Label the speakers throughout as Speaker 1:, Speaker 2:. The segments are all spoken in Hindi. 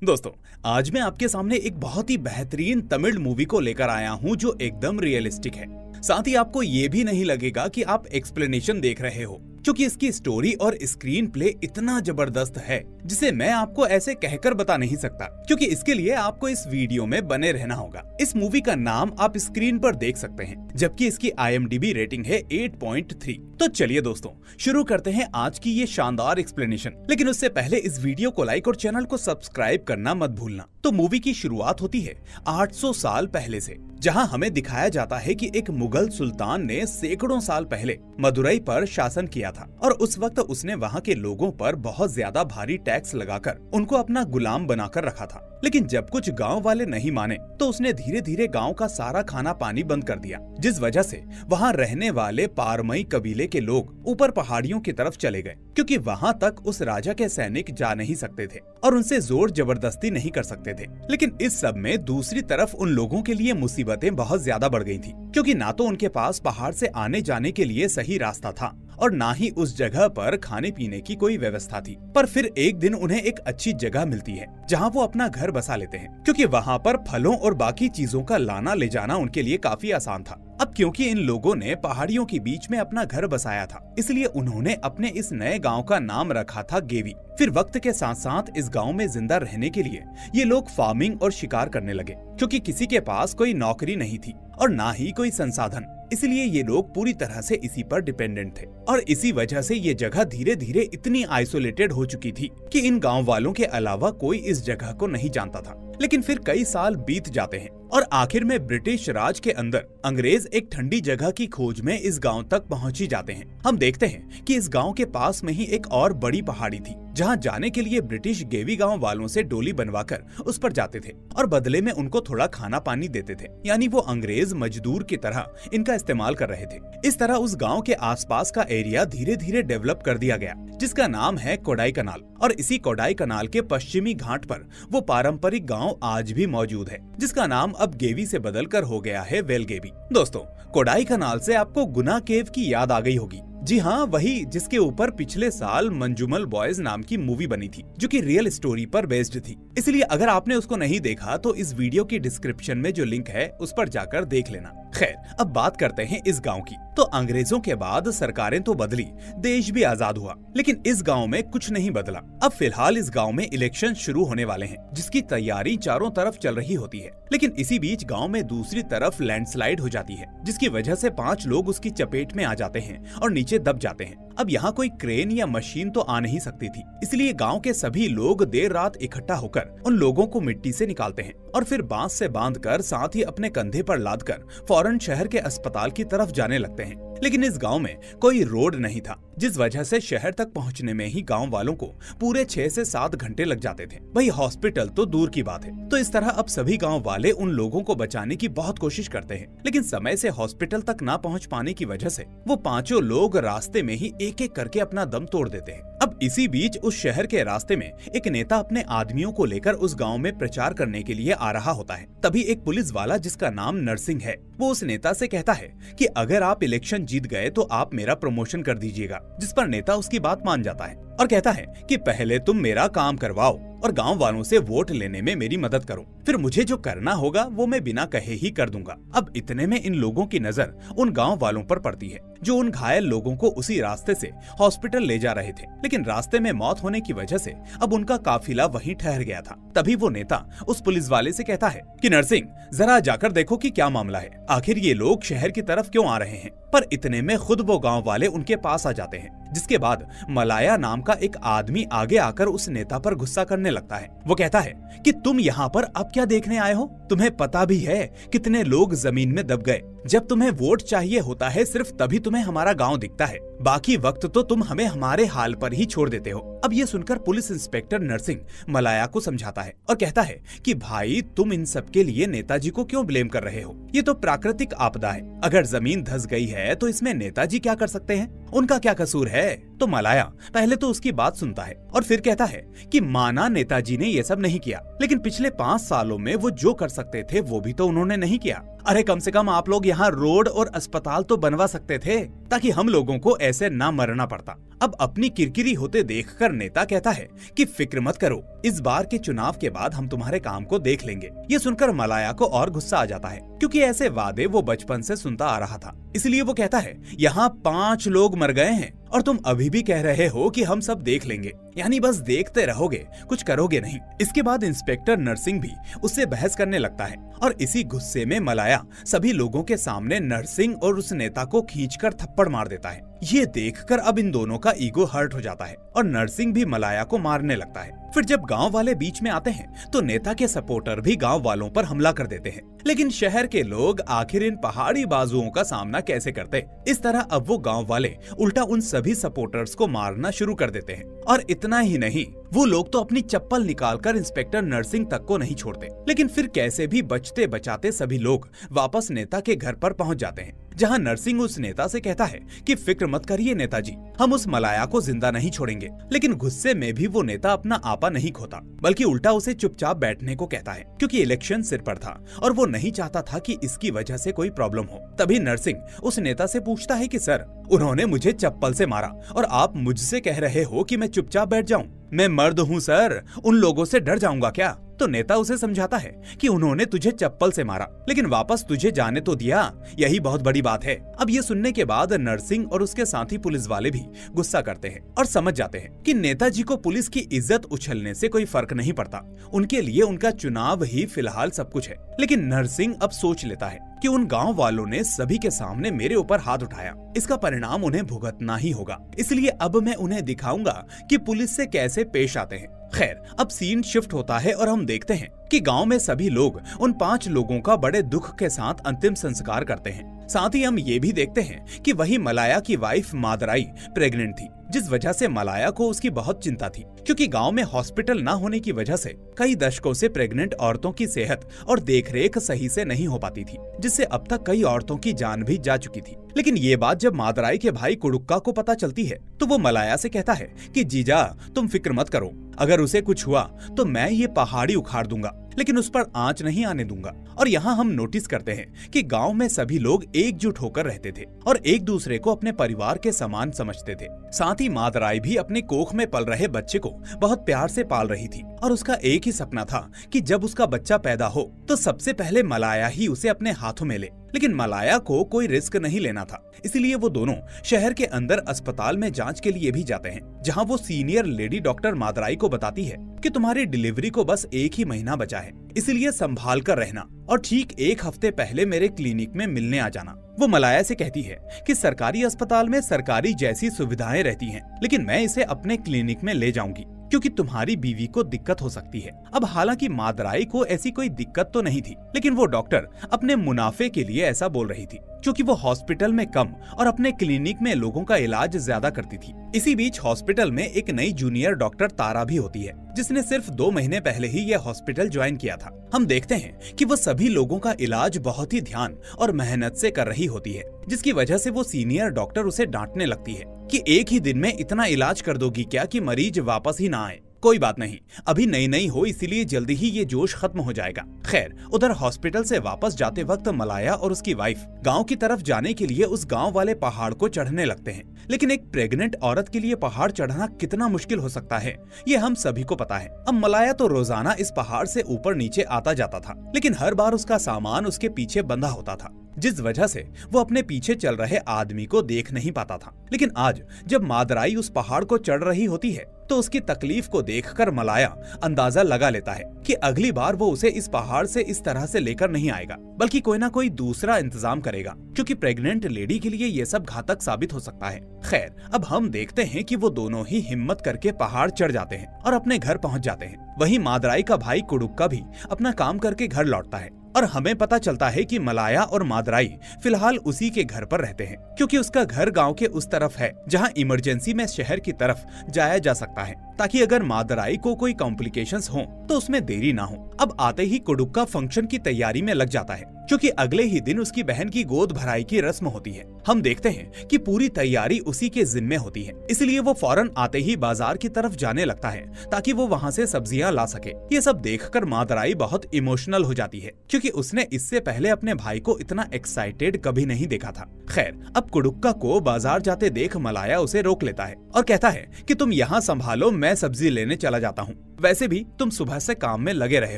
Speaker 1: दोस्तों, आज मैं आपके सामने एक बहुत ही बेहतरीन तमिल मूवी को लेकर आया हूँ जो एकदम रियलिस्टिक है। साथ ही आपको ये भी नहीं लगेगा कि आप एक्सप्लेनेशन देख रहे हो, क्योंकि इसकी स्टोरी और स्क्रीन प्ले इतना जबरदस्त है जिसे मैं आपको ऐसे कहकर बता नहीं सकता, क्योंकि इसके लिए आपको इस वीडियो में बने रहना होगा। इस मूवी का नाम आप स्क्रीन पर देख सकते हैं, जबकि इसकी IMDb रेटिंग है 8.3। तो चलिए दोस्तों, शुरू करते हैं आज की ये शानदार एक्सप्लेनेशन। लेकिन उससे पहले इस वीडियो को लाइक और चैनल को सब्सक्राइब करना मत भूलना। तो मूवी की शुरुआत होती है 800 साल पहले से, जहां हमें दिखाया जाता है कि एक मुगल सुल्तान ने सैकड़ों साल पहले मदुरई पर शासन किया था और उस वक्त उसने वहां के लोगों पर बहुत ज्यादा भारी टैक्स लगाकर उनको अपना गुलाम बनाकर रखा था। लेकिन जब कुछ गांव वाले नहीं माने तो उसने धीरे धीरे गांव का सारा खाना पानी बंद कर दिया, जिस वजह से वहां रहने वाले पारमई कबीले के लोग ऊपर पहाड़ियों की तरफ चले गए, क्योंकि वहां तक उस राजा के सैनिक जा नहीं सकते थे और उनसे जोर जबरदस्ती नहीं कर सकते थे। लेकिन इस सब में दूसरी तरफ उन लोगों के लिए मुसीबतें बहुत ज्यादा बढ़ गई थी, क्योंकि ना तो उनके पास पहाड़ से आने जाने के लिए सही रास्ता था और ना ही उस जगह पर खाने पीने की कोई व्यवस्था थी। पर फिर एक दिन उन्हें एक अच्छी जगह मिलती है जहां वो अपना घर बसा लेते हैं, क्योंकि वहां पर फलों और बाकी चीजों का लाना ले जाना उनके लिए काफी आसान था। अब क्योंकि इन लोगों ने पहाड़ियों के बीच में अपना घर बसाया था, इसलिए उन्होंने अपने इस नए गांव का नाम रखा था गेवी। फिर वक्त के साथ साथ इस गांव में जिंदा रहने के लिए ये लोग फार्मिंग और शिकार करने लगे, क्योंकि किसी के पास कोई नौकरी नहीं थी और ना ही कोई संसाधन, इसलिए ये लोग पूरी तरह से इसी पर डिपेंडेंट थे। और इसी वजह से ये जगह धीरे धीरे इतनी आइसोलेटेड हो चुकी थी कि इन गांव वालों के अलावा कोई इस जगह को नहीं जानता था। लेकिन फिर कई साल बीत जाते हैं और आखिर में ब्रिटिश राज के अंदर अंग्रेज एक ठंडी जगह की खोज में इस गांव तक पहुंच ही जाते हैं। हम देखते हैं कि इस गांव के पास में ही एक और बड़ी पहाड़ी थी, जहां जाने के लिए ब्रिटिश गेवी गांव वालों से डोली बनवाकर उस पर जाते थे और बदले में उनको थोड़ा खाना पानी देते थे, यानी वो अंग्रेज मजदूर की तरह इनका इस्तेमाल कर रहे थे। इस तरह उस गांव के आसपास का एरिया धीरे धीरे डेवलप कर दिया गया, जिसका नाम है कोडाई कनाल। और इसी कोडाई कनाल के पश्चिमी घाट पर वो पारंपरिक गांव आज भी मौजूद है, जिसका नाम अब गेवी से बदलकर हो गया है वेलगेवी। दोस्तों, कोडाई कनाल से आपको गुना केव की याद आ गई होगी। जी हाँ, वही जिसके ऊपर पिछले साल मंजूमल बॉयज नाम की मूवी बनी थी, जो कि रियल स्टोरी पर बेस्ड थी। इसलिए अगर आपने उसको नहीं देखा तो इस वीडियो की डिस्क्रिप्शन में जो लिंक है उस पर जाकर देख लेना। खैर, अब बात करते हैं इस गांव की। तो अंग्रेजों के बाद सरकारें तो बदली, देश भी आजाद हुआ, लेकिन इस गांव में कुछ नहीं बदला। अब फिलहाल इस गांव में इलेक्शन शुरू होने वाले हैं, जिसकी तैयारी चारों तरफ चल रही होती है। लेकिन इसी बीच गांव में दूसरी तरफ लैंडस्लाइड हो जाती है, जिसकी वजह से 5 लोग उसकी चपेट में आ जाते हैं और नीचे दब जाते हैं। अब यहाँ कोई क्रेन या मशीन तो आ नहीं सकती थी, इसलिए गांव के सभी लोग देर रात इकट्ठा होकर उन लोगों को मिट्टी से निकालते हैं और फिर बांस से बांधकर साथ ही अपने कंधे पर लादकर फौरन शहर के अस्पताल की तरफ जाने लगते हैं। लेकिन इस गांव में कोई रोड नहीं था, जिस वजह से शहर तक पहुंचने में ही गांव वालों को पूरे 6 से 7 घंटे लग जाते थे। वही हॉस्पिटल तो दूर की बात है। तो इस तरह अब सभी गांव वाले उन लोगों को बचाने की बहुत कोशिश करते हैं, लेकिन समय से हॉस्पिटल तक ना पहुंच पाने की वजह से वो 5 लोग रास्ते में ही एक एक करके अपना दम तोड़ देते हैं। अब इसी बीच उस शहर के रास्ते में एक नेता अपने आदमियों को लेकर उस गांव में प्रचार करने के लिए आ रहा होता है। तभी एक पुलिस वाला, जिसका नाम नरसिंह है, वो उस नेता से कहता है कि अगर आप इलेक्शन जीत गए तो आप मेरा प्रमोशन कर दीजिएगा। जिस पर नेता उसकी बात मान जाता है और कहता है कि पहले तुम मेरा काम करवाओ और गांव वालों से वोट लेने में मेरी मदद करो, फिर मुझे जो करना होगा वो मैं बिना कहे ही कर दूंगा। अब इतने में इन लोगों की नजर उन गांव वालों पर पड़ती है, जो उन घायल लोगों को उसी रास्ते से हॉस्पिटल ले जा रहे थे। लेकिन रास्ते में मौत होने की वजह से अब उनका काफिला वहीं ठहर गया था। तभी वो नेता उस पुलिस वाले से कहता है कि नरसिंह, जरा जाकर देखो कि क्या मामला है, आखिर ये लोग शहर की तरफ क्यों आ रहे हैं। पर इतने में खुद वो गांव वाले उनके पास आ जाते हैं, जिसके बाद मलाया नाम का एक आदमी आगे आकर उस नेता पर गुस्सा करने लगता है। वो कहता है कि तुम यहाँ पर अब क्या देखने आए हो? तुम्हें पता भी है कितने लोग जमीन में दब गए? जब तुम्हें वोट चाहिए होता है सिर्फ तभी तुम्हें हमारा गांव दिखता है, बाकी वक्त तो तुम हमें हमारे हाल पर ही छोड़ देते हो। अब ये सुनकर पुलिस इंस्पेक्टर नरसिंह मलाया को समझाता है और कहता है कि भाई, तुम इन सब के लिए नेताजी को क्यों ब्लेम कर रहे हो? ये तो प्राकृतिक आपदा है। अगर जमीन धंस गई है तो इसमें नेताजी क्या कर सकते हैं? उनका क्या कसूर है? तो मलाया पहले तो उसकी बात सुनता है और फिर कहता है कि माना नेताजी ने ये सब नहीं किया, लेकिन पिछले 5 सालों में वो जो कर सकते थे वो भी तो उन्होंने नहीं किया। अरे कम से कम आप लोग यहाँ रोड और अस्पताल तो बनवा सकते थे। ताकि हम लोगों को ऐसे ना मरना पड़ता। अब अपनी किरकिरी होते देखकर नेता कहता है कि फिक्र मत करो, इस बार के चुनाव के बाद हम तुम्हारे काम को देख लेंगे। ये सुनकर मलाया को और गुस्सा आ जाता है, क्योंकि ऐसे वादे वो बचपन से सुनता आ रहा था। इसलिए वो कहता है, यहाँ 5 लोग मर गए हैं और तुम अभी भी कह रहे हो कि हम सब देख लेंगे, यानी बस देखते रहोगे, कुछ करोगे नहीं। इसके बाद इंस्पेक्टर नरसिंह भी उससे बहस करने लगता है और इसी गुस्से में मलाया सभी लोगों के सामने नरसिंह और उस नेता को खींचकर थप्पड़ मार देता है। ये देखकर अब इन दोनों का ईगो हर्ट हो जाता है और नरसिंह भी मलाया को मारने लगता है। फिर जब गांव वाले बीच में आते हैं तो नेता के सपोर्टर भी गांव वालों पर हमला कर देते हैं। लेकिन शहर के लोग आखिर इन पहाड़ी बाजुओं का सामना कैसे करते? इस तरह अब वो गांव वाले उल्टा उन सभी सपोर्टर्स को मारना शुरू कर देते हैं। और इतना ही नहीं, वो लोग तो अपनी चप्पल निकालकर इंस्पेक्टर नरसिंह तक को नहीं छोड़ते। लेकिन फिर कैसे भी बचते बचाते सभी लोग वापस नेता के घर पर पहुंच जाते हैं, जहां नरसिंह उस नेता से कहता है कि फिक्र मत करिए नेताजी, हम उस मलाया को जिंदा नहीं छोड़ेंगे। लेकिन गुस्से में भी वो नेता अपना आपा नहीं खोता, बल्कि उल्टा उसे चुपचाप बैठने को कहता है, क्योंकि इलेक्शन सिर पर था और वो नहीं चाहता था कि इसकी वजह से कोई प्रॉब्लम हो। तभी नरसिंह उस नेता से पूछता है कि सर, उन्होंने मुझे चप्पल से मारा और आप मुझसे कह रहे हो कि मैं चुपचाप बैठ जाऊं? मैं मर्द हूँ सर, उन लोगों से डर जाऊंगा क्या? तो नेता उसे समझाता है कि उन्होंने तुझे चप्पल से मारा, लेकिन वापस तुझे जाने तो दिया, यही बहुत बड़ी बात है। अब ये सुनने के बाद नरसिंह और उसके साथी पुलिस वाले भी गुस्सा करते हैं और समझ जाते हैं कि नेताजी को पुलिस की इज्जत उछलने से कोई फर्क नहीं पड़ता, उनके लिए उनका चुनाव ही फिलहाल सब कुछ है। लेकिन नरसिंह अब सोच लेता है कि उन गांव वालों ने सभी के सामने मेरे ऊपर हाथ उठाया, इसका परिणाम उन्हें भुगतना ही होगा, इसलिए अब मैं उन्हें दिखाऊंगा कि पुलिस से कैसे पेश आते हैं। खैर, अब सीन शिफ्ट होता है और हम देखते हैं कि गांव में सभी लोग उन 5 लोगों का बड़े दुख के साथ अंतिम संस्कार करते हैं। साथ ही हम ये भी देखते हैं कि वही मलाया की वाइफ मादराई प्रेग्नेंट थी, जिस वजह से मलाया को उसकी बहुत चिंता थी, क्योंकि गांव में हॉस्पिटल न होने की वजह से कई दशकों से प्रेग्नेंट औरतों की सेहत और देखरेख सही से नहीं हो पाती थी, जिससे अब तक कई औरतों की जान भी जा चुकी थी। लेकिन ये बात जब मादराई के भाई कुडुक्का को पता चलती है तो वो मलाया से कहता है कि जीजा, तुम फिक्र मत करो, अगर उसे कुछ हुआ तो मैं ये पहाड़ी उखाड़ दूंगा, लेकिन उस पर आंच नहीं आने दूंगा। और यहाँ हम नोटिस करते हैं कि गांव में सभी लोग एकजुट होकर रहते थे और एक दूसरे को अपने परिवार के समान समझते थे। साथ ही मादराई भी अपने कोख में पल रहे बच्चे को बहुत प्यार से पाल रही थी और उसका एक ही सपना था कि जब उसका बच्चा पैदा हो तो सबसे पहले मलाया ही उसे अपने हाथों में ले। लेकिन मलाया को कोई रिस्क नहीं लेना था, इसलिए वो दोनों शहर के अंदर अस्पताल में जांच के लिए भी जाते हैं, जहां वो सीनियर लेडी डॉक्टर मादराई को बताती है कि तुम्हारी डिलीवरी को बस 1 ही महीना बचा है, इसलिए संभाल कर रहना और ठीक 1 हफ्ते पहले मेरे क्लिनिक में मिलने आ जाना। वो मलाया से कहती है कि सरकारी अस्पताल में सरकारी जैसी सुविधाएं रहती हैं, लेकिन मैं इसे अपने क्लिनिक में ले जाऊंगी क्योंकि तुम्हारी बीवी को दिक्कत हो सकती है। अब हालांकि मादराई को ऐसी कोई दिक्कत तो नहीं थी, लेकिन वो डॉक्टर अपने मुनाफे के लिए ऐसा बोल रही थी, क्योंकि वो हॉस्पिटल में कम और अपने क्लिनिक में लोगों का इलाज ज्यादा करती थी। इसी बीच हॉस्पिटल में एक नई जूनियर डॉक्टर तारा भी होती है, जिसने सिर्फ 2 महीने पहले ही यह हॉस्पिटल ज्वाइन किया था। हम देखते हैं कि वो सभी लोगों का इलाज बहुत ही ध्यान और मेहनत से कर रही होती है, जिसकी वजह से वो सीनियर डॉक्टर उसे डांटने लगती है कि एक ही दिन में इतना इलाज कर दोगी क्या कि मरीज वापस ही ना आए। कोई बात नहीं, अभी नई नई हो इसलिए जल्दी ही ये जोश खत्म हो जाएगा। खैर, उधर हॉस्पिटल से वापस जाते वक्त मलाया और उसकी वाइफ गांव की तरफ जाने के लिए उस गांव वाले पहाड़ को चढ़ने लगते हैं। लेकिन एक प्रेग्नेंट औरत के लिए पहाड़ चढ़ना कितना मुश्किल हो सकता है, ये हम सभी को पता है। अब मलाया तो रोजाना इस पहाड़ से ऊपर नीचे आता जाता था, लेकिन हर बार उसका सामान उसके पीछे बंधा होता था, जिस वजह से वो अपने पीछे चल रहे आदमी को देख नहीं पाता था। लेकिन आज जब मादराई उस पहाड़ को चढ़ रही होती है तो उसकी तकलीफ को देखकर मलाया अंदाजा लगा लेता है कि अगली बार वो उसे इस पहाड़ से इस तरह से लेकर नहीं आएगा, बल्कि कोई ना कोई दूसरा इंतजाम करेगा, क्योंकि प्रेग्नेंट लेडी के लिए ये सब घातक साबित हो सकता है। खैर, अब हम देखते हैं कि वो दोनों ही हिम्मत करके पहाड़ चढ़ जाते हैं और अपने घर पहुंच जाते हैं। वहीं मादराई का भाई कुडुक्का भी अपना काम करके घर लौटता है और हमें पता चलता है कि मलाया और मादराई फिलहाल उसी के घर पर रहते हैं, क्योंकि उसका घर गांव के उस तरफ है जहां इमरजेंसी में शहर की तरफ जाया जा सकता है, ताकि अगर मादराई को कोई कॉम्प्लिकेशंस हो तो उसमें देरी ना हो। अब आते ही कुडुक्का फंक्शन की तैयारी में लग जाता है, क्योंकि अगले ही दिन उसकी बहन की गोद भराई की रस्म होती है। हम देखते हैं कि पूरी तैयारी उसी के जिम्मे होती है, इसलिए वो फौरन आते ही बाजार की तरफ जाने लगता है ताकि वो वहाँ से सब्जियां ला सके। ये सब देखकर मादराई बहुत इमोशनल हो जाती है, क्योंकि उसने इससे पहले अपने भाई को इतना एक्साइटेड कभी नहीं देखा था। खैर, अब कुडुक्का को बाजार जाते देख मलाया उसे रोक लेता है और कहता है कि तुम यहाँ संभालो, मैं सब्जी लेने चला जाता हूँ, वैसे भी तुम सुबह से काम में लगे रहे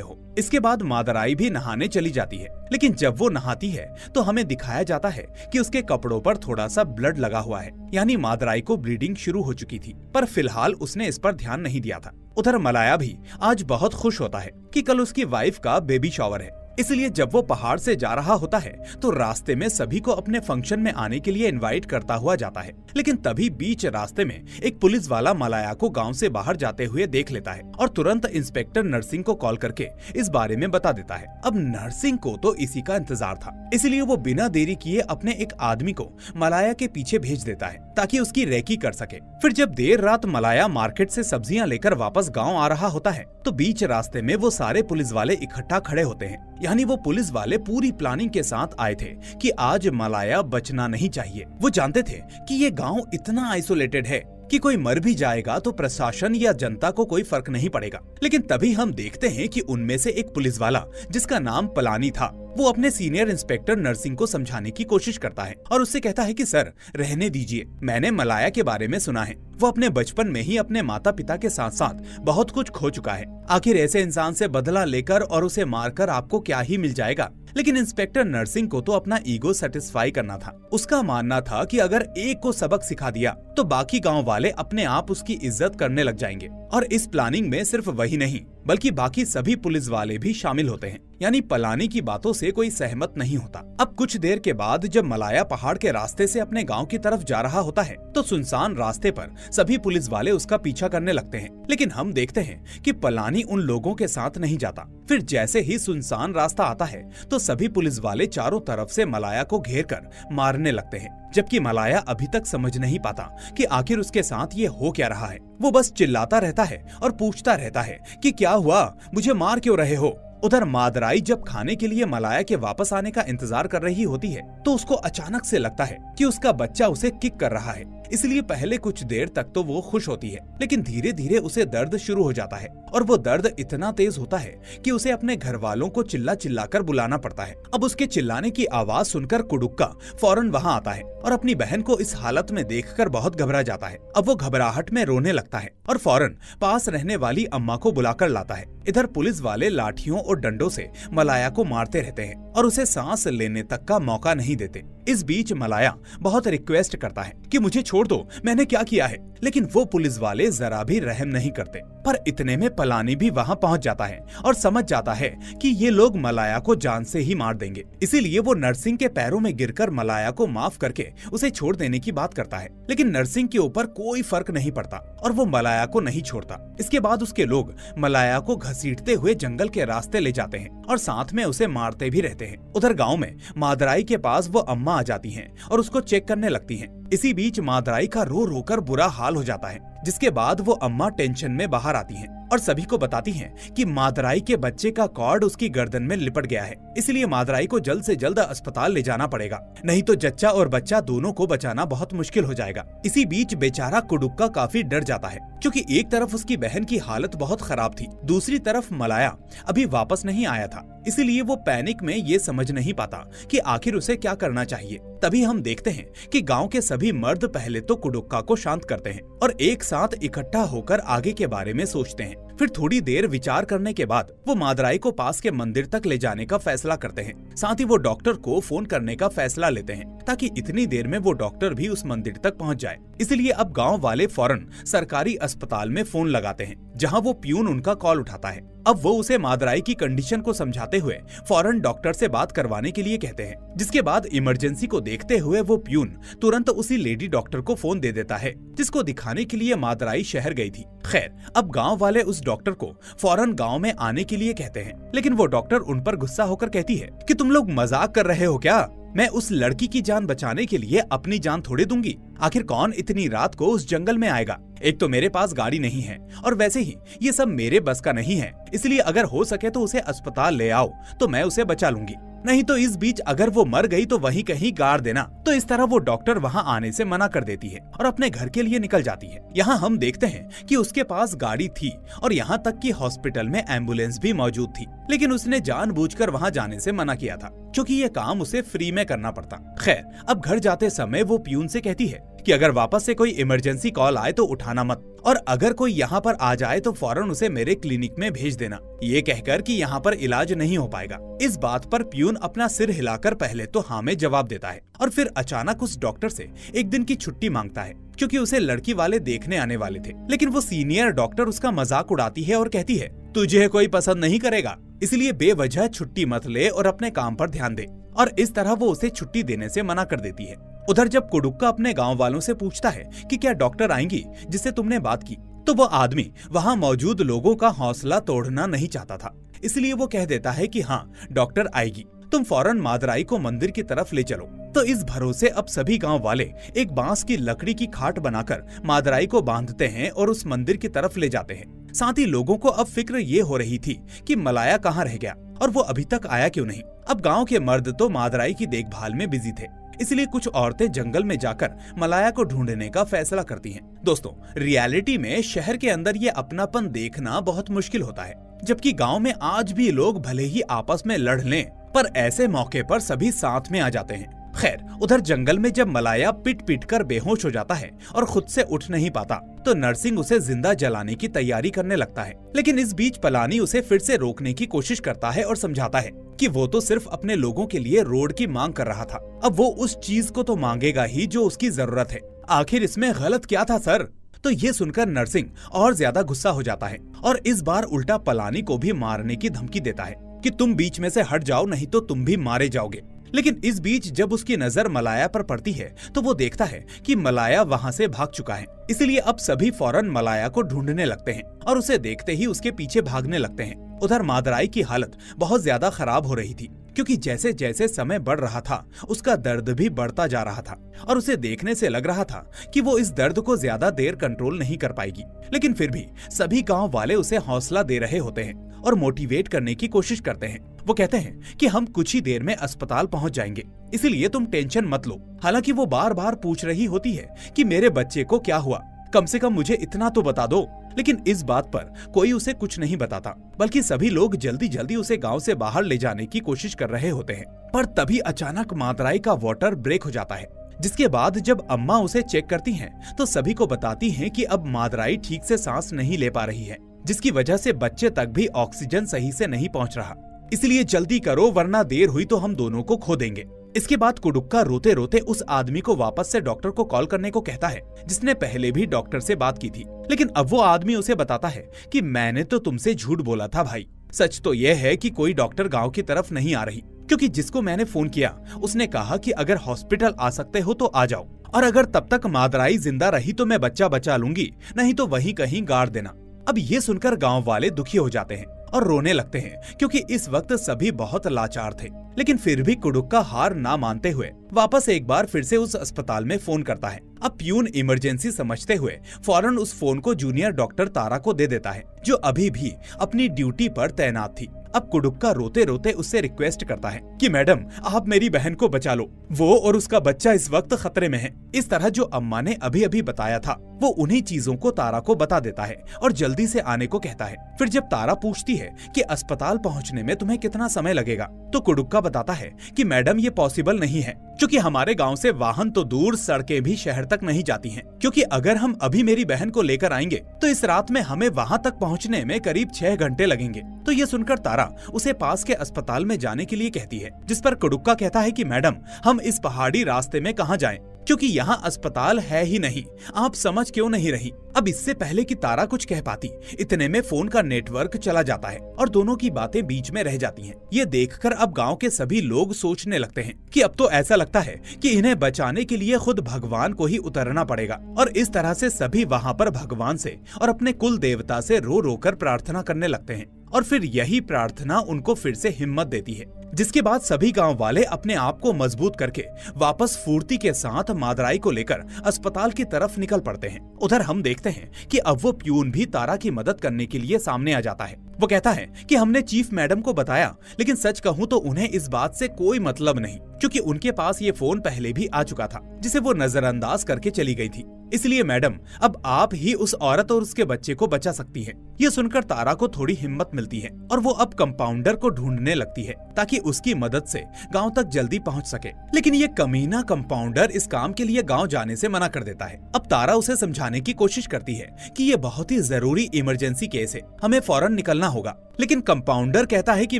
Speaker 1: हो। इसके बाद मादराई भी नहाने चली जाती है, लेकिन जब वो नहाती है तो हमें दिखाया जाता है कि उसके कपड़ों पर थोड़ा सा ब्लड लगा हुआ है, यानी मादराई को ब्लीडिंग शुरू हो चुकी थी, पर फिलहाल उसने इस पर ध्यान नहीं दिया था। उधर मलाया भी आज बहुत खुश होता है कि कल उसकी वाइफ का बेबी शावर है, इसलिए जब वो पहाड़ से जा रहा होता है तो रास्ते में सभी को अपने फंक्शन में आने के लिए इनवाइट करता हुआ जाता है। लेकिन तभी बीच रास्ते में एक पुलिस वाला मलाया को गांव से बाहर जाते हुए देख लेता है और तुरंत इंस्पेक्टर नरसिंह को कॉल करके इस बारे में बता देता है। अब नरसिंह को तो इसी का इंतजार था, इसलिए वो बिना देरी किए अपने एक आदमी को मलाया के पीछे भेज देता है ताकि उसकी रेकी कर सके। फिर जब देर रात मलाया मार्केट से सब्जियां लेकर वापस गाँव आ रहा होता है तो बीच रास्ते में वो सारे पुलिस वाले इकट्ठा खड़े होते हैं, यानी वो पुलिस वाले पूरी प्लानिंग के साथ आए थे कि आज मलाया बचना नहीं चाहिए। वो जानते थे कि ये गांव इतना आइसोलेटेड है कि कोई मर भी जाएगा तो प्रशासन या जनता को कोई फर्क नहीं पड़ेगा। लेकिन तभी हम देखते हैं कि उनमें से एक पुलिस वाला जिसका नाम पलानी था, वो अपने सीनियर इंस्पेक्टर नरसिंह को समझाने की कोशिश करता है और उससे कहता है कि सर रहने दीजिए, मैंने मलाया के बारे में सुना है, वो अपने बचपन में ही अपने माता पिता के साथ साथ बहुत कुछ खो चुका है। आखिर ऐसे इंसान से बदला लेकर और उसे मारकर आपको क्या ही मिल जाएगा। लेकिन इंस्पेक्टर नरसिंह को तो अपना ईगो सेटिस्फाई करना था। उसका मानना था कि अगर एक को सबक सिखा दिया तो बाकी गांव वाले अपने आप उसकी इज्जत करने लग जाएंगे। और इस प्लानिंग में सिर्फ वही नहीं बल्कि बाकी सभी पुलिस वाले भी शामिल होते हैं, यानी पलानी की बातों से कोई सहमत नहीं होता। अब कुछ देर के बाद जब मलाया पहाड़ के रास्ते से अपने गांव की तरफ जा रहा होता है तो सुनसान रास्ते पर सभी पुलिस वाले उसका पीछा करने लगते हैं, लेकिन हम देखते हैं कि पलानी उन लोगों के साथ नहीं जाता। फिर जैसे ही सुनसान रास्ता आता है तो सभी पुलिस वाले चारों तरफ से मलाया को घेर कर मारने लगते हैं, जबकि मलाया अभी तक समझ नहीं पाता कि आखिर उसके साथ ये हो क्या रहा है। वो बस चिल्लाता रहता है और पूछता रहता है कि क्या हुआ, मुझे मार क्यों रहे हो। उधर मादराई जब खाने के लिए मलाया के वापस आने का इंतजार कर रही होती है तो उसको अचानक से लगता है कि उसका बच्चा उसे किक कर रहा है। इसलिए पहले कुछ देर तक तो वो खुश होती है, लेकिन धीरे धीरे उसे दर्द शुरू हो जाता है और वो दर्द इतना तेज होता है कि उसे अपने घर वालों को चिल्ला चिल्ला कर बुलाना पड़ता है। अब उसके चिल्लाने की आवाज सुनकर कुडुक्का फौरन वहाँ आता है और अपनी बहन को इस हालत में देखकर बहुत घबरा जाता है। अब वो घबराहट में रोने लगता है और फौरन पास रहने वाली अम्मा को बुलाकर लाता है। इधर पुलिस वाले लाठियों और डंडों से मलाया को मारते रहते हैं और उसे सांस लेने तक का मौका नहीं देते। इस बीच मलाया बहुत रिक्वेस्ट करता है कि मुझे छोड़ दो, मैंने क्या किया है, लेकिन वो पुलिस वाले जरा भी रहम नहीं करते। पर इतने में पलानी भी वहाँ पहुँच जाता है और समझ जाता है कि ये लोग मलाया को जान से ही मार देंगे। इसीलिए वो नरसिंह के पैरों में गिरकर मलाया को माफ करके उसे छोड़ देने की बात करता है, लेकिन नरसिंह के ऊपर कोई फर्क नहीं पड़ता और वो मलाया को नहीं छोड़ता। इसके बाद उसके लोग मलाया को घसीटते हुए जंगल के रास्ते ले जाते हैं और साथ में उसे मारते भी रहते हैं। उधर गाँव में मादराई के पास वो अम्मा आ जाती हैं और उसको चेक करने लगती हैं। इसी बीच मादराई का रो रो कर बुरा हाल हो जाता है, जिसके बाद वो अम्मा टेंशन में बाहर आती हैं और सभी को बताती हैं कि मादराई के बच्चे का कॉर्ड उसकी गर्दन में लिपट गया है, इसलिए मादराई को जल्द से जल्द अस्पताल ले जाना पड़ेगा, नहीं तो जच्चा और बच्चा दोनों को बचाना बहुत मुश्किल हो जाएगा। इसी बीच बेचारा कुडुक्का काफी डर जाता है, क्योंकि एक तरफ उसकी बहन की हालत बहुत खराब थी, दूसरी तरफ मलाया अभी वापस नहीं आया था, इसीलिए वो पैनिक में ये समझ नहीं पाता कि आखिर उसे क्या करना चाहिए। तभी हम देखते हैं कि गांव के सभी मर्द पहले तो कुडुक्का को शांत करते हैं और एक साथ इकट्ठा होकर आगे के बारे में सोचते हैं। फिर थोड़ी देर विचार करने के बाद वो मादराई को पास के मंदिर तक ले जाने का फैसला करते हैं। साथ ही वो डॉक्टर को फोन करने का फैसला लेते हैं ताकि इतनी देर में वो डॉक्टर भी उस मंदिर तक पहुंच जाए। इसलिए अब गांव वाले फौरन सरकारी अस्पताल में फोन लगाते हैं, जहां वो प्यून उनका कॉल उठाता है। अब वो उसे मादराई की कंडीशन को समझाते हुए फौरन डॉक्टर से बात करवाने के लिए कहते हैं, जिसके बाद इमरजेंसी को देखते हुए वो प्यून तुरंत उसी लेडी डॉक्टर को फोन दे देता है जिसको दिखाने के लिए मादराई शहर गई थी। खैर, अब गांव वाले उस डॉक्टर को फौरन गांव में आने के लिए कहते हैं, लेकिन वो डॉक्टर उन पर गुस्सा होकर कहती है कि तुम लोग मजाक कर रहे हो क्या? मैं उस लड़की की जान बचाने के लिए अपनी जान थोड़े दूंगी। आखिर कौन इतनी रात को उस जंगल में आएगा? एक तो मेरे पास गाड़ी नहीं है और वैसे ही ये सब मेरे बस का नहीं है, इसलिए अगर हो सके तो उसे अस्पताल ले आओ तो मैं उसे बचा लूंगी, नहीं तो इस बीच अगर वो मर गई तो वहीं कहीं गाड़ देना। तो इस तरह वो डॉक्टर वहाँ आने से मना कर देती है और अपने घर के लिए निकल जाती है। यहाँ हम देखते हैं कि उसके पास गाड़ी थी और यहाँ तक कि हॉस्पिटल में एम्बुलेंस भी मौजूद थी, लेकिन उसने जानबूझकर वहाँ जाने से मना किया था क्योंकि ये काम उसे फ्री में करना पड़ता। खैर, अब घर जाते समय वो पियून से कहती है कि अगर वापस से कोई इमरजेंसी कॉल आए तो उठाना मत, और अगर कोई यहाँ पर आ जाए तो फौरन उसे मेरे क्लिनिक में भेज देना, ये कहकर कि यहाँ पर इलाज नहीं हो पाएगा। इस बात पर पियून अपना सिर हिलाकर पहले तो हाँ में जवाब देता है और फिर अचानक उस डॉक्टर से एक दिन की छुट्टी मांगता है क्योंकि उसे लड़की वाले देखने आने वाले थे। लेकिन वो सीनियर डॉक्टर उसका मजाक उड़ाती है और कहती है तुझे कोई पसंद नहीं करेगा, इसलिए बेवजह छुट्टी मत ले और अपने काम पर ध्यान दे, और इस तरह वो उसे छुट्टी देने से मना कर देती है। उधर जब कुडुक्का अपने गांव वालों से पूछता है कि क्या डॉक्टर आएंगी जिससे तुमने बात की, तो वो आदमी वहां मौजूद लोगों का हौसला तोड़ना नहीं चाहता था, इसलिए वो कह देता है कि हाँ डॉक्टर आएगी, तुम फौरन मादराई को मंदिर की तरफ ले चलो। तो इस भरोसे अब सभी गांव वाले एक बांस की लकड़ी की खाट बनाकर मादराई को बांधते हैं और उस मंदिर की तरफ ले जाते हैं। साथ ही लोगों को अब फिक्र ये हो रही थी कि मलाया कहाँ रह गया और वो अभी तक आया क्यों नहीं। अब गांव के मर्द तो मादराई की देखभाल में बिजी थे, इसलिए कुछ औरतें जंगल में जाकर मलाया को ढूंढने का फैसला करती हैं। दोस्तों, रियलिटी में शहर के अंदर ये अपनापन देखना बहुत मुश्किल होता है, जबकि गांव में आज भी लोग भले ही आपस में लड़ लें, पर ऐसे मौके पर सभी साथ में आ जाते हैं। खैर, उधर जंगल में जब मलाया पिट पिट कर बेहोश हो जाता है और खुद से उठ नहीं पाता, तो नरसिंह उसे जिंदा जलाने की तैयारी करने लगता है। लेकिन इस बीच पलानी उसे फिर से रोकने की कोशिश करता है और समझाता है कि वो तो सिर्फ अपने लोगों के लिए रोड की मांग कर रहा था, अब वो उस चीज को तो मांगेगा ही जो उसकी जरूरत है। आखिर इसमें गलत क्या था सर? तो ये सुनकर नरसिंह और ज्यादा गुस्सा हो जाता है और इस बार उल्टा पलानी को भी मारने की धमकी देता है कि तुम बीच में से हट जाओ, नहीं तो तुम भी मारे जाओगे। लेकिन इस बीच जब उसकी नजर मलाया पर पड़ती है तो वो देखता है कि मलाया वहाँ से भाग चुका है, इसलिए अब सभी फौरन मलाया को ढूंढने लगते हैं और उसे देखते ही उसके पीछे भागने लगते हैं। उधर मादराई की हालत बहुत ज्यादा खराब हो रही थी क्योंकि जैसे जैसे समय बढ़ रहा था उसका दर्द भी बढ़ता जा रहा था और उसे देखने से लग रहा था कि वो इस दर्द को ज्यादा देर कंट्रोल नहीं कर पाएगी। लेकिन फिर भी सभी गांव वाले उसे हौसला दे रहे होते हैं और मोटिवेट करने की कोशिश करते हैं। वो कहते हैं कि हम कुछ ही देर में अस्पताल पहुंच जाएंगे, इसलिए तुम टेंशन मत लो। हालांकि वो बार बार पूछ रही होती है कि मेरे बच्चे को क्या हुआ, कम से कम मुझे इतना तो बता दो। लेकिन इस बात पर कोई उसे कुछ नहीं बताता, बल्कि सभी लोग जल्दी जल्दी उसे गांव से बाहर ले जाने की कोशिश कर रहे होते हैं। पर तभी अचानक मादराई का वाटर ब्रेक हो जाता है, जिसके बाद जब अम्मा उसे चेक करती हैं, तो सभी को बताती हैं कि अब मादराई ठीक से सांस नहीं ले पा रही है, जिसकी वजह से बच्चे तक भी ऑक्सीजन सही से नहीं पहुंच रहा। इसलिए जल्दी करो वरना देर हुई तो हम दोनों को खो देंगे। इसके बाद कुडुक्का रोते रोते उस आदमी को वापस से डॉक्टर को कॉल करने को कहता है जिसने पहले भी डॉक्टर से बात की थी। लेकिन अब वो आदमी उसे बताता है कि मैंने तो तुमसे झूठ बोला था भाई, सच तो यह है कि कोई डॉक्टर गांव की तरफ नहीं आ रही, क्योंकि जिसको मैंने फोन किया उसने कहा कि अगर हॉस्पिटल आ सकते हो तो आ जाओ, और अगर तब तक मादराई जिंदा रही तो मैं बच्चा बचा लूंगी, नहीं तो वहीं कहीं गाड़ देना। अब ये सुनकर गांव वाले दुखी हो जाते हैं और रोने लगते हैं क्योंकि इस वक्त सभी बहुत लाचार थे। लेकिन फिर भी कुडुक्का हार ना मानते हुए वापस एक बार फिर से उस अस्पताल में फोन करता है। अब प्यून इमरजेंसी समझते हुए फौरन उस फोन को जूनियर डॉक्टर तारा को दे देता है, जो अभी भी अपनी ड्यूटी पर तैनात थी। अब कुडुक्का रोते रोते उससे रिक्वेस्ट करता है कि मैडम आप मेरी बहन को बचा लो, वो और उसका बच्चा इस वक्त खतरे में है। इस तरह जो अम्मा ने अभी अभी बताया था वो उन्हीं चीजों को तारा को बता देता है और जल्दी से आने को कहता है। फिर जब तारा पूछती है कि अस्पताल पहुंचने में तुम्हें कितना समय लगेगा, तो कुडुक्का बताता है कि मैडम ये पॉसिबल नहीं है, क्योंकि हमारे गांव से वाहन तो दूर सड़कें भी शहर तक नहीं जाती हैं, क्योंकि अगर हम अभी मेरी बहन को लेकर आएंगे तो इस रात में हमें वहां तक पहुंचने में करीब 6 घंटे लगेंगे। तो ये सुनकर तारा उसे पास के अस्पताल में जाने के लिए कहती है, जिस पर कुडुक्का कहता है कि मैडम हम इस पहाड़ी रास्ते में कहाँ जाएं, क्योंकि यहाँ अस्पताल है ही नहीं। आप समझ क्यों नहीं रही? अब इससे पहले कि तारा कुछ कह पाती, इतने में फोन का नेटवर्क चला जाता है और दोनों की बातें बीच में रह जाती हैं। ये देखकर अब गांव के सभी लोग सोचने लगते हैं कि अब तो ऐसा लगता है कि इन्हें बचाने के लिए खुद भगवान को ही उतरना पड़ेगा। और इस तरह से सभी वहाँ पर भगवान से और अपने कुल देवता से रो रो कर प्रार्थना करने लगते हैं और फिर यही प्रार्थना उनको फिर से हिम्मत देती है, जिसके बाद सभी गांव वाले अपने आप को मजबूत करके वापस फुर्ती के साथ मादराई को लेकर अस्पताल की तरफ निकल पड़ते हैं। उधर हम देखते हैं कि अब वो प्यून भी तारा की मदद करने के लिए सामने आ जाता है। वो कहता है कि हमने चीफ मैडम को बताया, लेकिन सच कहूँ तो उन्हें इस बात से कोई मतलब नहीं, क्योंकि उनके पास ये फोन पहले भी आ चुका था जिसे वो नजरअंदाज करके चली गई थी। इसलिए मैडम, अब आप ही उस औरत और उसके बच्चे को बचा सकती हैं। ये सुनकर तारा को थोड़ी हिम्मत मिलती है और वो अब कंपाउंडर को ढूंढने लगती है ताकि उसकी मदद से गांव तक जल्दी पहुंच सके। लेकिन ये कमीना कंपाउंडर इस काम के लिए गांव जाने से मना कर देता है। अब तारा उसे समझाने की कोशिश करती है कि ये बहुत ही जरूरी इमरजेंसी केस है, हमें फौरन निकलना होगा। लेकिन कंपाउंडर कहता है कि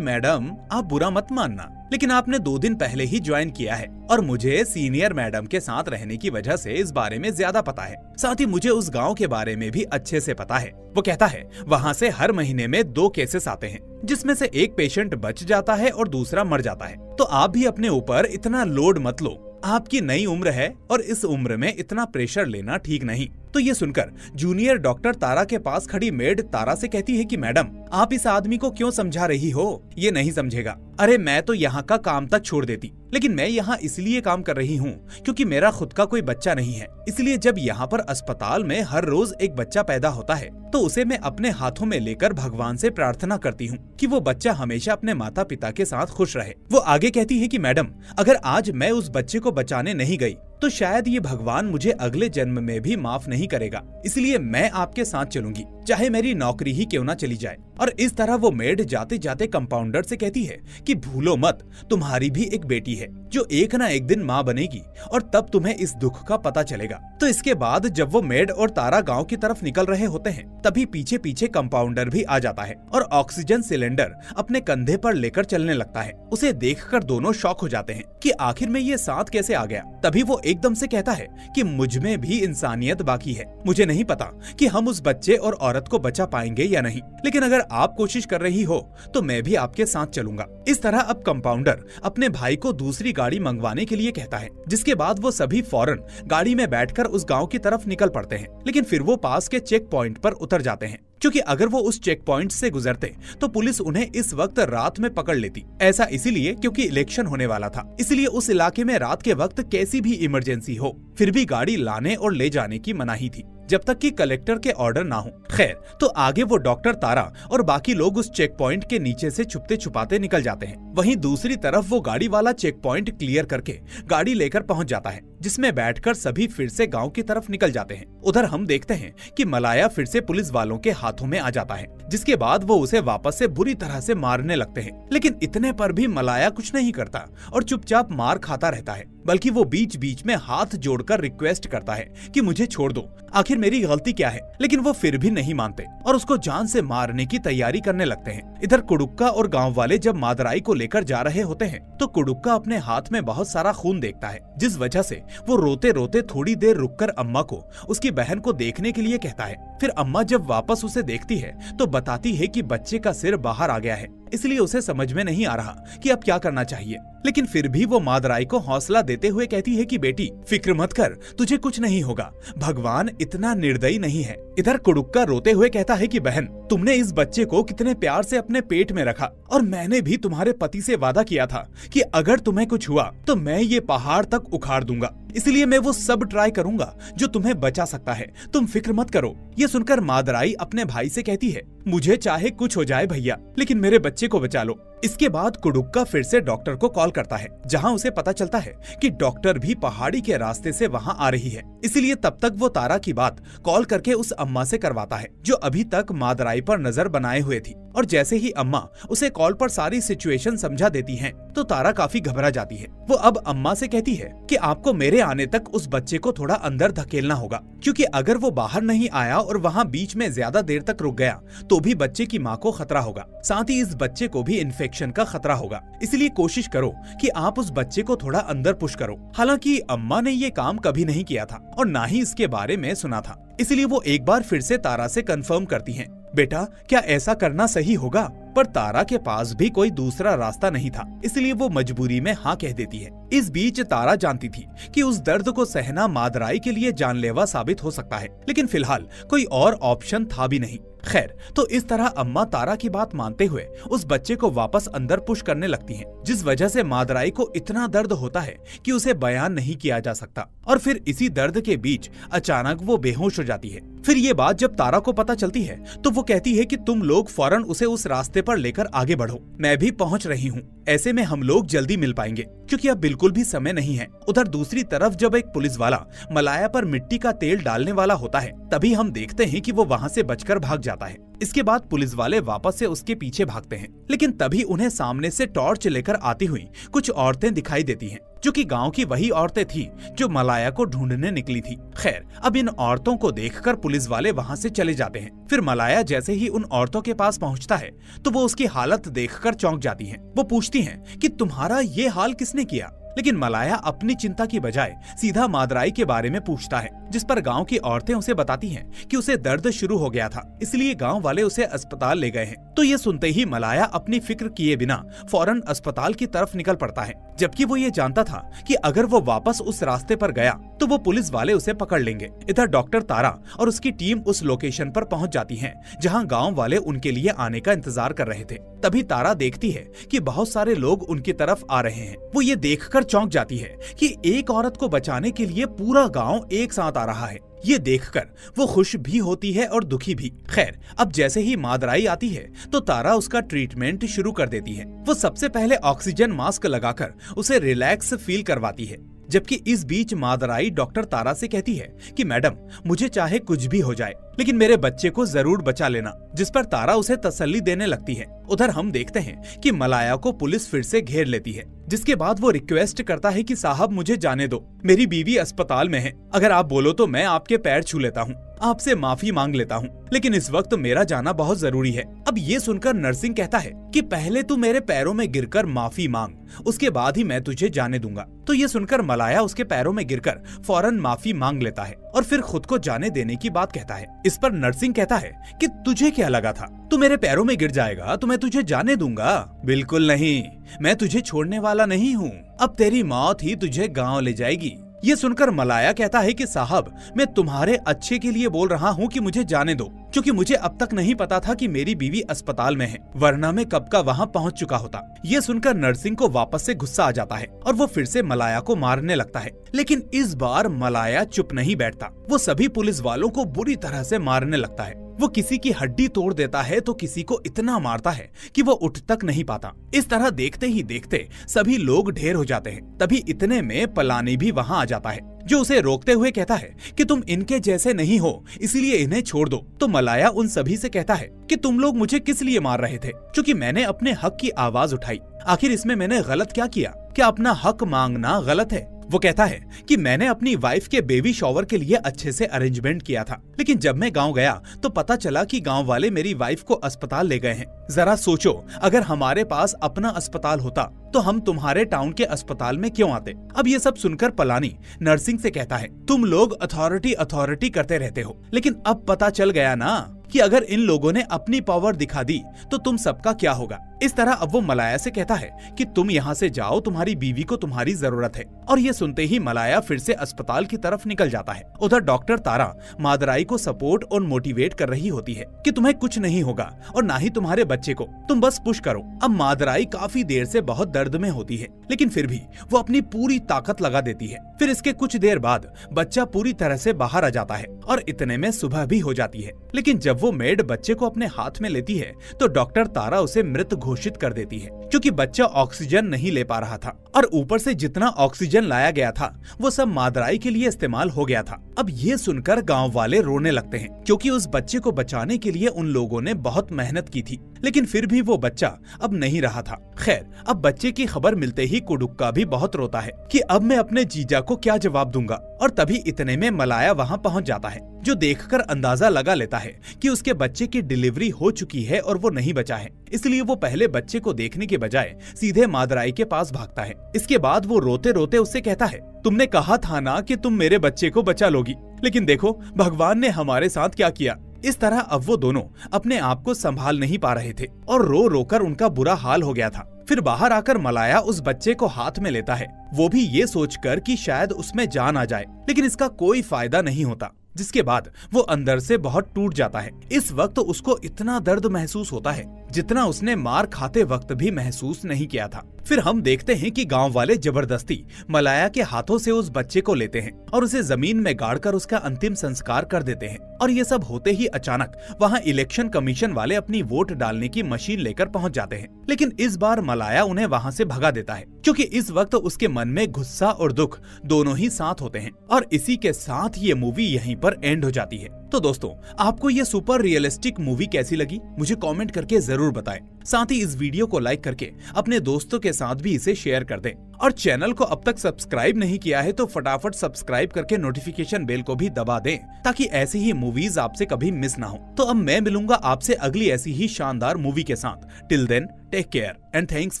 Speaker 1: मैडम, आप बुरा मत मानना, लेकिन आपने 2 दिन पहले ही ज्वाइन किया है और मुझे सीनियर मैडम के साथ रहने की वजह से इस बारे में ज्यादा पता है। साथ ही मुझे उस गांव के बारे में भी अच्छे से पता है। वो कहता है वहाँ से हर महीने में 2 केसेस आते हैं, जिसमें से एक पेशेंट बच जाता है और दूसरा मर जाता है। तो आप भी अपने ऊपर इतना लोड मत लो, आपकी नई उम्र है और इस उम्र में इतना प्रेशर लेना ठीक नहीं। तो ये सुनकर जूनियर डॉक्टर तारा के पास खड़ी मेड तारा से कहती है कि मैडम, आप इस आदमी को क्यों समझा रही हो, ये नहीं समझेगा। अरे मैं तो यहाँ का काम तक छोड़ देती, लेकिन मैं यहाँ इसलिए काम कर रही हूँ क्योंकि मेरा खुद का कोई बच्चा नहीं है। इसलिए जब यहाँ पर अस्पताल में हर रोज एक बच्चा पैदा होता है तो उसे मैं अपने हाथों में लेकर भगवान से प्रार्थना करती हूँ कि वो बच्चा हमेशा अपने माता पिता के साथ खुश रहे। वो आगे कहती है कि मैडम, अगर आज मैं उस बच्चे को बचाने नहीं गई तो शायद ये भगवान मुझे अगले जन्म में भी माफ नहीं करेगा। इसलिए मैं आपके साथ चलूंगी, चाहे मेरी नौकरी ही क्यों ना चली जाए। और इस तरह वो मेड जाते जाते कंपाउंडर से कहती है कि भूलो मत, तुम्हारी भी एक बेटी है जो एक ना एक दिन माँ बनेगी और तब तुम्हें इस दुख का पता चलेगा। तो इसके बाद जब वो मेड और तारा गांव की तरफ निकल रहे होते हैं, तभी पीछे पीछे कंपाउंडर भी आ जाता है और ऑक्सीजन सिलेंडर अपने कंधे पर लेकर चलने लगता है। उसे देखकर दोनों शॉक हो जाते हैं कि आखिर में ये साथ कैसे आ गया। तभी वो एकदम से कहता है कि मुझ में भी इंसानियत बाकी है। मुझे नहीं पता कि हम उस बच्चे और औरत को बचा पाएंगे या नहीं, लेकिन अगर आप कोशिश कर रही हो तो मैं भी आपके साथ चलूंगा। इस तरह अब कंपाउंडर अपने भाई को दूसरी गाड़ी मंगवाने के लिए कहता है, जिसके बाद वो सभी फौरन गाड़ी में बैठकर उस गांव की तरफ निकल पड़ते हैं। लेकिन फिर वो पास के चेक पॉइंट पर उतर जाते हैं, क्योंकि अगर वो उस चेक पॉइंट से गुजरते तो पुलिस उन्हें इस वक्त रात में पकड़ लेती। ऐसा इसीलिए क्योंकि इलेक्शन होने वाला था, इसलिए उस इलाके में रात के वक्त कैसी भी इमरजेंसी हो फिर भी गाड़ी लाने और ले जाने की मनाही थी, जब तक कि कलेक्टर के ऑर्डर ना हो। खैर, तो आगे वो डॉक्टर तारा और बाकी लोग उस चेक पॉइंट के नीचे से छुपते छुपाते निकल जाते हैं। वहीं दूसरी तरफ वो गाड़ी वाला चेक पॉइंट क्लियर करके गाड़ी लेकर पहुंच जाता है, जिसमें बैठकर सभी फिर से गांव की तरफ निकल जाते हैं। उधर हम देखते हैं कि मलाया फिर से पुलिस वालों के हाथों में आ जाता है, जिसके बाद वो उसे वापस से बुरी तरह से मारने लगते हैं। लेकिन इतने पर भी मलाया कुछ नहीं करता और चुपचाप मार खाता रहता है, बल्कि वो बीच बीच में हाथ जोड़कर रिक्वेस्ट करता है कि मुझे छोड़ दो, आखिर मेरी गलती क्या है। लेकिन वो फिर भी नहीं मानते और उसको जान से मारने की तैयारी करने लगते हैं। इधर कुडुक्का और गांव वाले जब मादराई को लेकर जा रहे होते हैं तो कुडुक्का अपने हाथ में बहुत सारा खून देखता है, जिस वजह से वो रोते रोते थोड़ी देर रुककर अम्मा को उसकी बहन को देखने के लिए कहता है। फिर अम्मा जब वापस उसे देखती है तो बताती है कि बच्चे का सिर बाहर आ गया है, इसलिए उसे समझ में नहीं आ रहा कि अब क्या करना चाहिए। लेकिन फिर भी वो मादराई को हौसला देते हुए कहती है कि बेटी, फिक्र मत कर, तुझे कुछ नहीं होगा, भगवान इतना निर्दयी नहीं है। इधर कुडुक्का रोते हुए कहता है कि बहन, तुमने इस बच्चे को कितने प्यार से अपने पेट में रखा और मैंने भी तुम्हारे पति से वादा किया था कि अगर तुम्हें कुछ हुआ तो मैं ये पहाड़ तक उखाड़ दूंगा, इसलिए मैं वो सब ट्राई करूंगा जो तुम्हें बचा सकता है, तुम फिक्र मत करो। ये सुनकर मादराई अपने भाई से कहती है, मुझे चाहे कुछ हो जाए भैया, लेकिन मेरे बच्चे को बचा लो। इसके बाद कुडुक्का फिर से डॉक्टर को कॉल करता है, जहां उसे पता चलता है कि डॉक्टर भी पहाड़ी के रास्ते से वहां आ रही है। इसलिए तब तक वो तारा की बात कॉल करके उस अम्मा से करवाता है, जो अभी तक मादराई पर नजर बनाए हुए थी। और जैसे ही अम्मा उसे कॉल पर सारी सिचुएशन समझा देती हैं, तो तारा काफी घबरा जाती है। वो अब अम्मा से कहती है कि आपको मेरे आने तक उस बच्चे को थोड़ा अंदर धकेलना होगा, क्योंकि अगर वो बाहर नहीं आया और वहाँ बीच में ज्यादा देर तक रुक गया तो भी बच्चे की माँ को खतरा होगा, साथ ही इस बच्चे को भी इन्फेक्शन का खतरा होगा। इसलिए कोशिश करो कि आप उस बच्चे को थोड़ा अंदर पुश करो। हालांकि अम्मा ने ये काम कभी नहीं किया था और ना ही इसके बारे में सुना था, इसलिए वो एक बार फिर से तारा से कंफर्म करती हैं, बेटा क्या ऐसा करना सही होगा? पर तारा के पास भी कोई दूसरा रास्ता नहीं था, इसलिए वो मजबूरी में हाँ कह देती है। इस बीच तारा जानती थी कि उस दर्द को सहना मादराई के लिए जानलेवा साबित हो सकता है, लेकिन फिलहाल कोई और ऑप्शन था भी नहीं। खैर, तो इस तरह अम्मा तारा की बात मानते हुए उस बच्चे को वापस अंदर पुश करने लगती हैं, जिस वजह से मादराई को इतना दर्द होता है कि उसे बयान नहीं किया जा सकता। और फिर इसी दर्द के बीच अचानक वो बेहोश हो जाती है। फिर ये बात जब तारा को पता चलती है तो वो कहती है कि तुम लोग फौरन उसे उस रास्ते पर लेकर आगे बढ़ो, मैं भी पहुंच रही हूँ। ऐसे में हम लोग जल्दी मिल पाएंगे, क्योंकि अब बिल्कुल भी समय नहीं है। उधर दूसरी तरफ जब एक पुलिस वाला मलाया पर मिट्टी का तेल डालने वाला होता है, तभी हम देखते हैं कि वो वहाँ से बचकर भाग जाता है। इसके बाद पुलिस वाले वापस से उसके पीछे भागते हैं, लेकिन तभी उन्हें सामने से टॉर्च लेकर आती हुई कुछ औरतें दिखाई देती हैं, जो कि गांव की वही औरतें थी जो मलाया को ढूंढने निकली थी। खैर, अब इन औरतों को देखकर पुलिस वाले वहां से चले जाते हैं। फिर मलाया जैसे ही उन औरतों के पास पहुंचता है तो वो उसकी हालत देखकर चौंक जाती हैं। वो पूछती हैं कि तुम्हारा ये हाल किसने किया, लेकिन मलाया अपनी चिंता की बजाय सीधा मादराई के बारे में पूछता है, जिस पर गांव की औरतें उसे बताती हैं कि उसे दर्द शुरू हो गया था, इसलिए गांव वाले उसे अस्पताल ले गए हैं। तो ये सुनते ही मलाया अपनी फिक्र किए बिना फौरन अस्पताल की तरफ निकल पड़ता है, जबकि वो ये जानता था कि अगर वो वापस उस रास्ते पर गया तो वो पुलिस वाले उसे पकड़ लेंगे। इधर डॉक्टर तारा और उसकी टीम उस लोकेशन पर पहुंच जाती है जहां गांव वाले उनके लिए आने का इंतजार कर रहे थे। तभी तारा देखती है कि बहुत सारे लोग उनकी तरफ आ रहे हैं। वो ये देखकर चौंक जाती है कि एक औरत को बचाने के लिए पूरा गांव एक साथ आ रहा है। ये देखकर वो खुश भी होती है और दुखी भी। खैर, अब जैसे ही मादराई आती है तो तारा उसका ट्रीटमेंट शुरू कर देती है। वो सबसे पहले ऑक्सीजन मास्क लगाकर उसे रिलैक्स फील करवाती है, जबकि इस बीच मादराई डॉक्टर तारा से कहती है कि मैडम, मुझे चाहे कुछ भी हो जाए, लेकिन मेरे बच्चे को जरूर बचा लेना, जिस पर तारा उसे तसल्ली देने लगती है। उधर हम देखते हैं कि मलाया को पुलिस फिर से घेर लेती है, जिसके बाद वो रिक्वेस्ट करता है कि साहब मुझे जाने दो, मेरी बीवी अस्पताल में है, अगर आप बोलो तो मैं आपके पैर छू लेता हूँ, आपसे माफी मांग लेता हूँ, लेकिन इस वक्त मेरा जाना बहुत जरूरी है। अब ये सुनकर नरसिंह कहता है कि पहले तू मेरे पैरों में गिरकर माफी मांग, उसके बाद ही मैं तुझे जाने दूंगा। तो ये सुनकर मलाया उसके पैरों में गिरकर फौरन माफी मांग लेता है और फिर खुद को जाने देने की बात कहता है। इस पर नरसिंह कहता है कि तुझे क्या लगा था, तू मेरे पैरों में गिर जाएगा तो मैं तुझे जाने दूंगा? बिल्कुल नहीं, मैं तुझे छोड़ने वाला नहीं हूँ, अब तेरी मौत ही तुझे गाँव ले जाएगी। ये सुनकर मलाया कहता है कि साहब, मैं तुम्हारे अच्छे के लिए बोल रहा हूँ कि मुझे जाने दो, क्योंकि मुझे अब तक नहीं पता था कि मेरी बीवी अस्पताल में है, वरना मैं कब का वहाँ पहुँच चुका होता। ये सुनकर नरसिंह को वापस से गुस्सा आ जाता है और वो फिर से मलाया को मारने लगता है, लेकिन इस बार मलाया चुप नहीं बैठता। वो सभी पुलिस वालों को बुरी तरह से मारने लगता है। वो किसी की हड्डी तोड़ देता है तो किसी को इतना मारता है कि वो उठ तक नहीं पाता। इस तरह देखते ही देखते सभी लोग ढेर हो जाते हैं। तभी इतने में पलानी भी वहाँ आ जाता है, जो उसे रोकते हुए कहता है कि तुम इनके जैसे नहीं हो, इसलिए इन्हें छोड़ दो। तो मलाया उन सभी से कहता है कि तुम लोग मुझे किस लिए मार रहे थे, क्योंकि मैंने अपने हक की आवाज उठाई। आखिर इसमें मैंने गलत क्या किया? क्या अपना हक मांगना गलत है? वो कहता है कि मैंने अपनी वाइफ के बेबी शॉवर के लिए अच्छे से अरेंजमेंट किया था, लेकिन जब मैं गांव गया तो पता चला कि गांव वाले मेरी वाइफ को अस्पताल ले गए हैं। जरा सोचो, अगर हमारे पास अपना अस्पताल होता तो हम तुम्हारे टाउन के अस्पताल में क्यों आते? अब ये सब सुनकर पलानी नरसिंह से कहता है, तुम लोग अथॉरिटी करते रहते हो, लेकिन अब पता चल गया ना कि अगर इन लोगों ने अपनी पावर दिखा दी तो तुम सबका क्या होगा। इस तरह अब वो मलाया से कहता है कि तुम यहाँ से जाओ, तुम्हारी बीवी को तुम्हारी जरूरत है। और ये सुनते ही मलाया फिर से अस्पताल की तरफ निकल जाता है। उधर डॉक्टर तारा मादराई को सपोर्ट और मोटिवेट कर रही होती है कि तुम्हें कुछ नहीं होगा और ना ही तुम्हारे बच्चे को, तुम बस पुश करो। अब मादराई काफी देर से बहुत दर्द में होती है, लेकिन फिर भी वो अपनी पूरी ताकत लगा देती है। फिर इसके कुछ देर बाद बच्चा पूरी तरह से बाहर आ जाता है और इतने में सुबह भी हो जाती है। लेकिन जब वो मेड बच्चे को अपने हाथ में लेती है तो डॉक्टर तारा उसे मृत घोषित कर देती है, क्योंकि बच्चा ऑक्सीजन नहीं ले पा रहा था और ऊपर से जितना ऑक्सीजन लाया गया था वो सब मादराई के लिए इस्तेमाल हो गया था। अब ये सुनकर गांव वाले रोने लगते हैं, क्योंकि उस बच्चे को बचाने के लिए उन लोगों ने बहुत मेहनत की थी, लेकिन फिर भी वो बच्चा अब नहीं रहा था। खैर, अब बच्चे की खबर मिलते ही कुडुक्का भी बहुत रोता है कि अब मैं अपने जीजा को क्या जवाब दूंगा। और तभी इतने में मलाया वहाँ पहुँच जाता है, जो देखकर अंदाजा लगा लेता है कि उसके बच्चे की डिलीवरी हो चुकी है और वो नहीं बचा है। इसलिए वो पहले बच्चे को देखने के बजाय सीधे मादराई के पास भागता है। इसके बाद वो रोते रोते उससे कहता है, तुमने कहा था ना कि तुम मेरे बच्चे को बचा लोगी, लेकिन देखो भगवान ने हमारे साथ क्या किया। इस तरह अब वो दोनों अपने आप को संभाल नहीं पा रहे थे और रो रो कर उनका बुरा हाल हो गया था। फिर बाहर आकर मलाया उस बच्चे को हाथ में लेता है, वो भी ये सोचकर कि शायद उसमें जान आ जाए, लेकिन इसका कोई फायदा नहीं होता, जिसके बाद वो अंदर से बहुत टूट जाता है। इस वक्त उसको इतना दर्द महसूस होता है जितना उसने मार खाते वक्त भी महसूस नहीं किया था। फिर हम देखते हैं कि गांव वाले जबरदस्ती मलाया के हाथों से उस बच्चे को लेते हैं और उसे जमीन में गाड़कर उसका अंतिम संस्कार कर देते हैं। और ये सब होते ही अचानक वहाँ इलेक्शन कमीशन वाले अपनी वोट डालने की मशीन लेकर पहुँच जाते हैं, लेकिन इस बार मलाया उन्हें वहाँ से भगा देता है, क्योंकि इस वक्त उसके मन में गुस्सा और दुख दोनों ही साथ होते हैं। और इसी के साथ ये मूवी यहीं पर एंड हो जाती है। तो दोस्तों, आपको ये सुपर रियलिस्टिक मूवी कैसी लगी मुझे कमेंट करके जरूर बताएं। साथ ही इस वीडियो को लाइक करके अपने दोस्तों के साथ भी इसे शेयर कर दें। और चैनल को अब तक सब्सक्राइब नहीं किया है तो फटाफट सब्सक्राइब करके नोटिफिकेशन बेल को भी दबा दें, ताकि ऐसी ही मूवीज आपसे कभी मिस ना हो। तो अब मैं मिलूंगा आपसे अगली ऐसी ही शानदार मूवी के साथ। Till then take care and thanks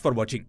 Speaker 1: for watching.